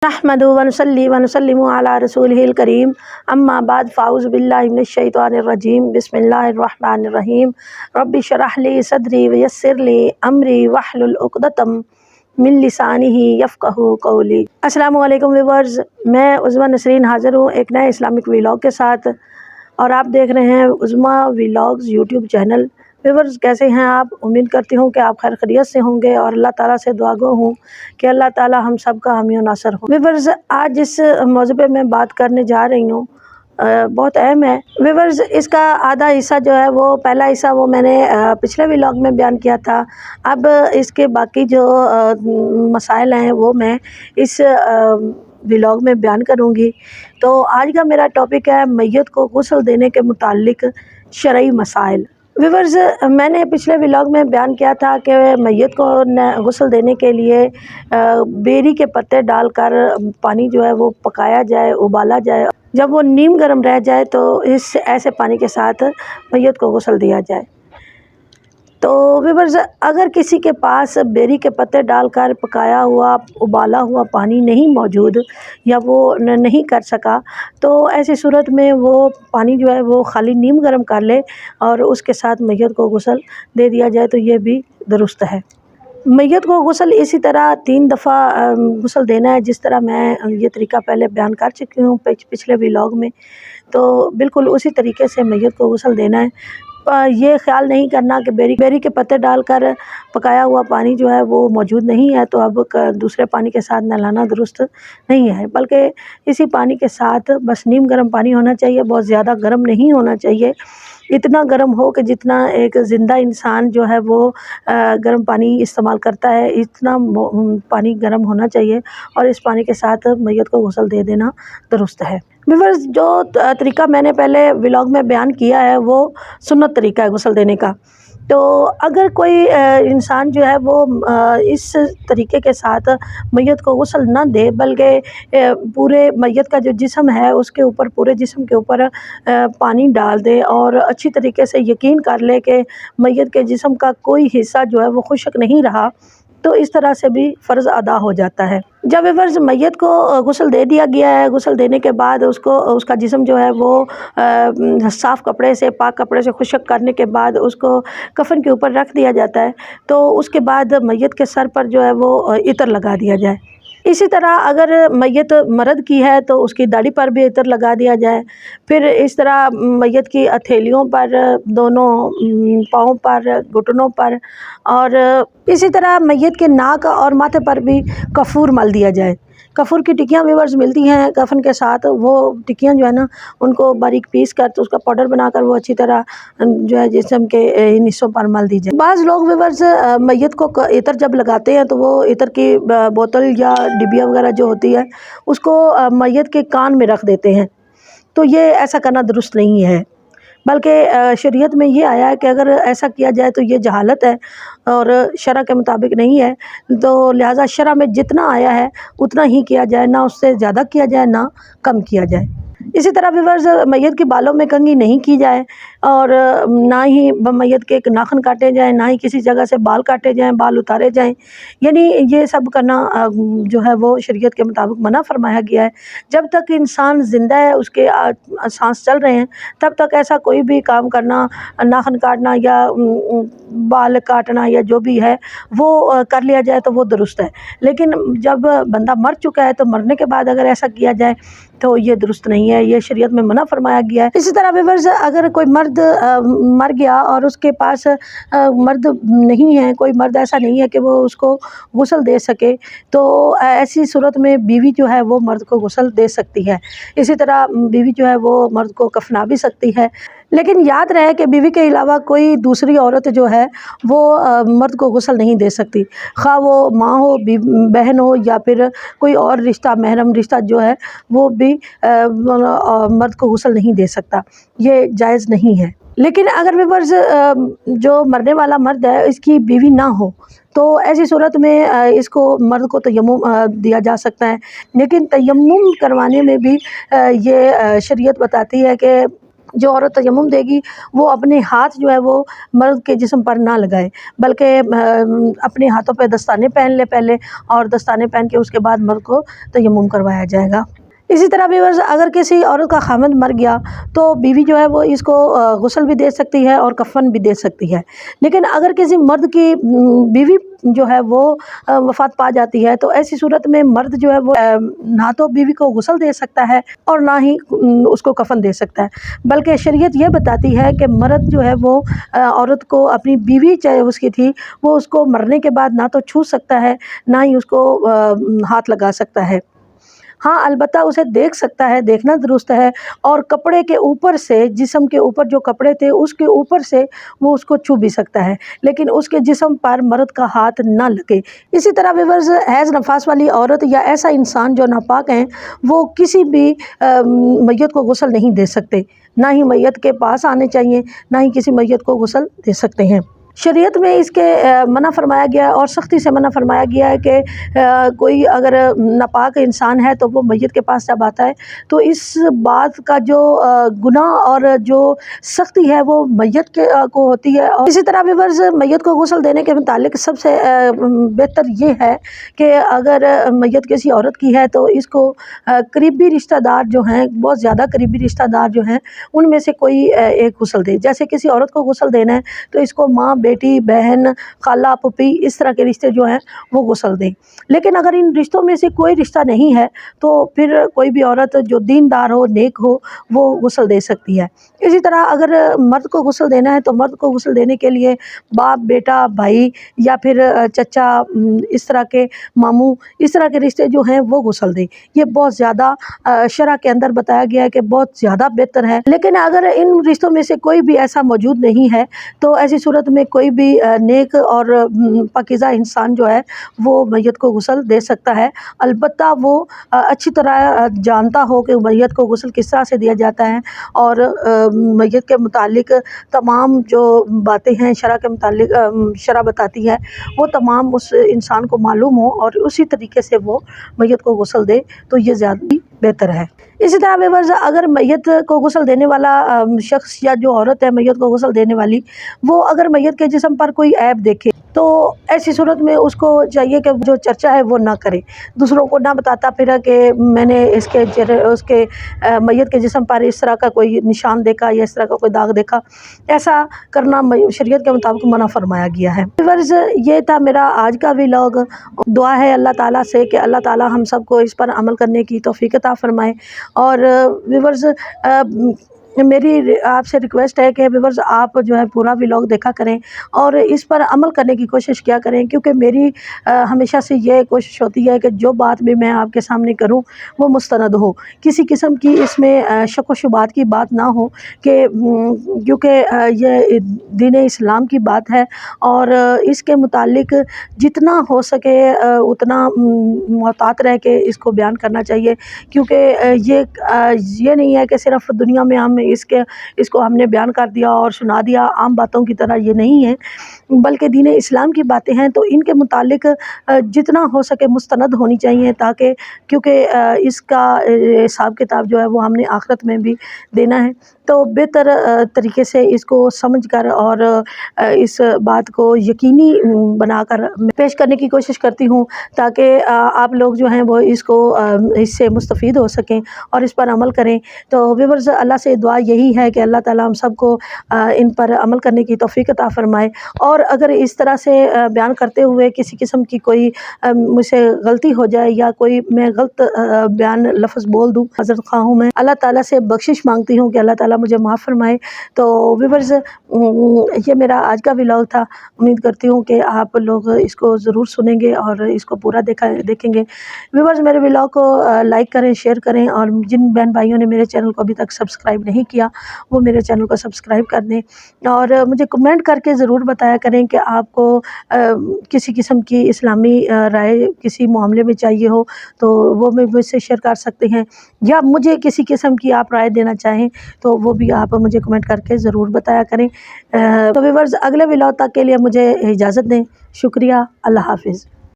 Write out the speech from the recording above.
नहमदु व नुसल्ली व नुसल्लिमु अला रसूलिहिल करीम अम्मा बाद फ़ाऊज़ु बिल्लाहि मिनश शैतानिर रजीम बिस्मिल्लाहिर रहमानिर रहीम रब्बि शरह ली सदरी व यस्सिर ली अमरी वहलुल उक़दतम मिन लिसानिही यफ़क़हू क़ौली। अस्सलामु अलैकुम व्यूअर्स, मैं उज़्मा नसरीन हाज़िर हूँ एक नए इस्लामिक व्लॉग के साथ, और आप देख रहे हैं उज़्मा व्लॉग्स यूट्यूब चैनल। व्यूअर्स, कैसे हैं आप? उम्मीद करती हूँ कि आप खैर खैरियत से होंगे और अल्लाह ताला से दुआ गो हूँ कि अल्लाह ताला हम सब का हामी और नासर हो। व्यूअर्स, आज जिस मौज़ू पे मैं बात करने जा रही हूँ बहुत अहम है। व्यूअर्स, इसका आधा हिस्सा जो है वो पहला हिस्सा वो मैंने पिछले व्लॉग में बयान किया था। अब इसके बाकी जो मसाइल हैं वो मैं इस व्लॉग में बयान करूँगी। तो आज का मेरा टॉपिक है मैयत को गुस्ल देने के मुताल्लिक शरई मसाइल। व्यूअर्स, मैंने पिछले व्लॉग में बयान किया था कि मैयत को गुस्ल देने के लिए बेरी के पत्ते डालकर पानी जो है वो पकाया जाए, उबाला जाए। जब वो नीम गर्म रह जाए तो इस ऐसे पानी के साथ मैयत को गुस्ल दिया जाए। तो व्यूअर्स, अगर किसी के पास बेरी के पत्ते डालकर पकाया हुआ उबाला हुआ पानी नहीं मौजूद या वो नहीं कर सका, तो ऐसी सूरत में वो पानी जो है वो खाली नीम गर्म कर ले और उसके साथ मैयत को गुस्ल दे दिया जाए, तो ये भी दुरुस्त है। मैयत को गुस्ल इसी तरह 3 दफ़ा गुस्ल देना है, जिस तरह मैं ये तरीका पहले बयान कर चुकी हूँ पिछले व्लॉग में। तो बिल्कुल उसी तरीके से मैयत को गुस्ल देना है। ये ख्याल नहीं करना कि बेरी के पत्ते डालकर पकाया हुआ पानी जो है वो मौजूद नहीं है तो अब दूसरे पानी के साथ नहलाना दुरुस्त नहीं है, बल्कि इसी पानी के साथ बस नीम गर्म पानी होना चाहिए। बहुत ज़्यादा गर्म नहीं होना चाहिए, इतना गर्म हो कि जितना एक ज़िंदा इंसान जो है वो गर्म पानी इस्तेमाल करता है, इतना पानी गर्म होना चाहिए और इस पानी के साथ मैयत को गुस्ल दे देना दुरुस्त है। व्यूअर्स, जो तरीका मैंने पहले व्लॉग में बयान किया है वो सुन्नत तरीका है गुस्ल देने का। तो अगर कोई इंसान जो है वो इस तरीके के साथ मैयत को गुस्ल ना दे, बल्कि पूरे मैयत का जो जिस्म है उसके ऊपर, पूरे जिस्म के ऊपर पानी डाल दे और अच्छी तरीके से यकीन कर ले कि मैयत के जिस्म का कोई हिस्सा जो है वो खुश्क नहीं रहा, तो इस तरह से भी फ़र्ज़ अदा हो जाता है। जब व्यूअर्स मैयत को गुस्ल दे दिया गया है, गुस्ल देने के बाद उसका जिस्म जो है वो साफ़ कपड़े से, पाक कपड़े से खुश्क करने के बाद उसको कफ़न के ऊपर रख दिया जाता है। तो उसके बाद मैयत के सर पर जो है वो इत्र लगा दिया जाए। इसी तरह अगर मैयत मर्द की है तो उसकी दाढ़ी पर भी इत्र लगा दिया जाए। फिर इस तरह मैयत की हथेलियों पर, दोनों पाँव पर, घुटनों पर, और इसी तरह मैयत के नाक और माथे पर भी कफूर मल दिया जाए। कफूर की टिक्कियाँ व्यूअर्स मिलती हैं कफन के साथ, वो टिक्कियाँ जो है ना उनको बारीक पीस कर तो उसका पाउडर बनाकर वो अच्छी तरह जो है जिस्म के इन हिस्सों पर मल दी जाए। बाज़ लोग व्यूअर्स मैयत को इत्र जब लगाते हैं तो वो इत्र की बोतल या डिबिया वगैरह जो होती है उसको मैयत के कान में रख देते हैं। तो ये ऐसा करना दुरुस्त नहीं है, बल्कि शरीयत में ये आया है कि अगर ऐसा किया जाए तो ये जहालत है और शरअ के मुताबिक नहीं है। तो लिहाजा शरअ में जितना आया है उतना ही किया जाए, ना उससे ज़्यादा किया जाए ना कम किया जाए। इसी तरह व्यूअर्स, मैयत के बालों में कंघी नहीं की जाए और ना ही मैयत के नाखून काटे जाएँ, ना ही किसी जगह से बाल काटे जाएँ, बाल उतारे जाएँ। यानी ये सब करना जो है वो शरीयत के मुताबिक मना फरमाया गया है। जब तक इंसान ज़िंदा है, उसके सांस चल रहे हैं, तब तक ऐसा कोई भी काम करना, नाखून काटना या बाल काटना या जो भी है वो कर लिया जाए तो वो दुरुस्त है। लेकिन जब बंदा मर चुका है तो मरने के बाद अगर ऐसा किया जाए तो ये दुरुस्त नहीं है, ये शरीयत में मना फरमाया गया है। इसी तरह व्यूअर्स, अगर कोई मर्द मर गया और उसके पास मर्द नहीं है, कोई मर्द ऐसा नहीं है कि वो उसको गुस्ल दे सके, तो ऐसी सूरत में बीवी जो है वो मर्द को गुस्ल दे सकती है। इसी तरह बीवी जो है वो मर्द को कफना भी सकती है। लेकिन याद रहे कि बीवी के अलावा कोई दूसरी औरत जो है वो मर्द को गुस्ल नहीं दे सकती, खा वो माँ हो, बहन हो या फिर कोई और रिश्ता, महरम रिश्ता जो है वो भी मर्द को गुस्ल नहीं दे सकता, ये जायज़ नहीं है। लेकिन अगर व्यूअर्स जो मरने वाला मर्द है इसकी बीवी ना हो तो ऐसी सूरत में इसको मर्द को तयम्मुम दिया जा सकता है। लेकिन तयम्मुम करवाने में भी ये शरीयत बताती है कि جو عورت تیمم دے گی وہ اپنے ہاتھ جو ہے وہ مرد کے جسم پر نہ لگائے، بلکہ اپنے ہاتھوں پہ دستانے پہن لے پہلے، اور دستانے پہن کے اس کے بعد مرد کو تیمم کروایا جائے گا۔ اسی طرح ویورز اگر کسی عورت کا خامند مر گیا تو بیوی جو ہے وہ اس کو غسل بھی دے سکتی ہے اور کفن بھی دے سکتی ہے، لیکن اگر کسی مرد کی بیوی جو ہے وہ وفات پا جاتی ہے تو ایسی صورت میں مرد جو ہے وہ نہ تو بیوی کو غسل دے سکتا ہے اور نہ ہی اس کو کفن دے سکتا ہے، بلکہ شریعت یہ بتاتی ہے کہ مرد جو ہے وہ عورت کو اپنی بیوی چاہے اس کی تھی، وہ اس کو مرنے کے بعد نہ تو چھو سکتا ہے نہ ہی اس کو ہاتھ لگا سکتا ہے۔ ہاں البتہ اسے دیکھ سکتا ہے، دیکھنا درست ہے، اور کپڑے کے اوپر سے، جسم کے اوپر جو کپڑے تھے اس کے اوپر سے وہ اس کو چھو بھی سکتا ہے، لیکن اس کے جسم پر مرد کا ہاتھ نہ لگے۔ اسی طرح ویورز حیض نفاس والی عورت یا ایسا انسان جو ناپاک ہیں وہ کسی بھی میت کو غسل نہیں دے سکتے، نہ ہی میت کے پاس آنے چاہیے، نہ ہی کسی میت کو غسل دے سکتے ہیں۔ شریعت میں اس کے منع فرمایا گیا ہے اور سختی سے منع فرمایا گیا ہے کہ کوئی اگر ناپاک انسان ہے تو وہ میت کے پاس جب آتا ہے تو اس بات کا جو گناہ اور جو سختی ہے وہ میت کے کو ہوتی ہے۔ اور اسی طرح ویورز میت کو غسل دینے کے متعلق سب سے بہتر یہ ہے کہ اگر میت کسی عورت کی ہے تو اس کو قریبی رشتہ دار جو ہیں، بہت زیادہ قریبی رشتہ دار جو ہیں، ان میں سے کوئی ایک غسل دے۔ جیسے کسی عورت کو غسل دینا ہے تو اس کو ماں، بیٹی، بہن، خالہ، پھوپھی، اس طرح کے رشتے جو ہیں وہ غسل دیں۔ لیکن اگر ان رشتوں میں سے کوئی رشتہ نہیں ہے تو پھر کوئی بھی عورت جو دیندار ہو، نیک ہو، وہ غسل دے سکتی ہے۔ اسی طرح اگر مرد کو غسل دینا ہے تو مرد کو غسل دینے کے لیے باپ، بیٹا، بھائی یا پھر چچا، اس طرح کے ماموں، اس طرح کے رشتے جو ہیں وہ غسل دیں۔ یہ بہت زیادہ شرع کے اندر بتایا گیا ہے کہ بہت زیادہ بہتر ہے۔ لیکن اگر ان رشتوں میں سے کوئی بھی ایسا موجود نہیں ہے تو ایسی صورت میں کوئی بھی نیک اور پاکیزہ انسان جو ہے وہ میت کو غسل دے سکتا ہے، البتہ وہ اچھی طرح جانتا ہو کہ میت کو غسل کس طرح سے دیا جاتا ہے، اور میت کے متعلق تمام جو باتیں ہیں شرع کے متعلق شرع بتاتی ہے وہ تمام اس انسان کو معلوم ہو اور اسی طریقے سے وہ میت کو غسل دے تو یہ زیادہ بہتر ہے۔ اسی طرح ویورز اگر میت کو غسل دینے والا شخص یا جو عورت ہے میت کو غسل دینے والی، وہ اگر میت کے جسم پر کوئی عیب دیکھے تو ایسی صورت میں اس کو چاہیے کہ جو چرچا ہے وہ نہ کرے، دوسروں کو نہ بتاتا پھرا کہ میں نے اس کے میت کے جسم پر اس طرح کا کوئی نشان دیکھا یا اس طرح کا کوئی داغ دیکھا، ایسا کرنا شریعت کے مطابق منع فرمایا گیا ہے۔ ویورز یہ تھا میرا آج کا ولاگ۔ دعا ہے اللہ تعالیٰ سے کہ اللہ تعالیٰ ہم سب کو اس پر عمل کرنے کی توفیق عطا فرمائے۔ اور ویورز میری آپ سے ریکویسٹ ہے کہ ویورز آپ جو ہے پورا ولاگ دیکھا کریں اور اس پر عمل کرنے کی کوشش کیا کریں، کیونکہ میری ہمیشہ سے یہ کوشش ہوتی ہے کہ جو بات بھی میں آپ کے سامنے کروں وہ مستند ہو، کسی قسم کی اس میں شک و شبہات کی بات نہ ہو، کہ کیونکہ یہ دین اسلام کی بات ہے اور اس کے متعلق جتنا ہو سکے اتنا محتاط رہ کے اس کو بیان کرنا چاہیے، کیونکہ یہ نہیں ہے کہ صرف دنیا میں ہم اس کو ہم نے بیان کر دیا اور سنا دیا، عام باتوں کی طرح یہ نہیں ہے، بلکہ دین اسلام کی باتیں ہیں تو ان کے متعلق جتنا ہو سکے مستند ہونی چاہیے، تاکہ کیونکہ اس کا حساب کتاب جو ہے وہ ہم نے آخرت میں بھی دینا ہے، تو بہتر طریقے سے اس کو سمجھ کر اور اس بات کو یقینی بنا کر پیش کرنے کی کوشش کرتی ہوں، تاکہ آپ لوگ جو ہیں وہ اس سے مستفید ہو سکیں اور اس پر عمل کریں۔ تو ویورز اللہ سے دعا یہی ہے کہ اللہ تعالیٰ ہم سب کو ان پر عمل کرنے کی توفیق عطا فرمائے، اور اگر اس طرح سے بیان کرتے ہوئے کسی قسم کی کوئی مجھ سے غلطی ہو جائے یا کوئی میں غلط بیان لفظ بول دوں، حضرت خواہ ہوں، میں اللہ تعالیٰ سے بخشش مانگتی ہوں کہ اللہ تعالیٰ مجھے معاف فرمائے۔ تو ویورز یہ میرا آج کا ولاگ تھا، امید کرتی ہوں کہ آپ لوگ اس کو ضرور سنیں گے اور اس کو پورا دیکھیں گے۔ ویورز میرے ولاگ کو لائک کریں، شیئر کریں، اور جن بہن بھائیوں نے میرے چینل کو ابھی تک سبسکرائب نہیں کیا وہ میرے چینل کو سبسکرائب کر دیں، اور مجھے کمنٹ کر کے ضرور بتایا کریں کہ آپ کو کسی قسم کی اسلامی رائے کسی معاملے میں چاہیے ہو تو وہ مجھ سے شیئر کر سکتے ہیں، یا مجھے کسی قسم کی آپ رائے دینا چاہیں تو وہ بھی آپ مجھے کمنٹ کر کے ضرور بتایا کریں۔ تو ویورز اگلے ولاگ تک کے لیے مجھے اجازت دیں، شکریہ، اللہ حافظ۔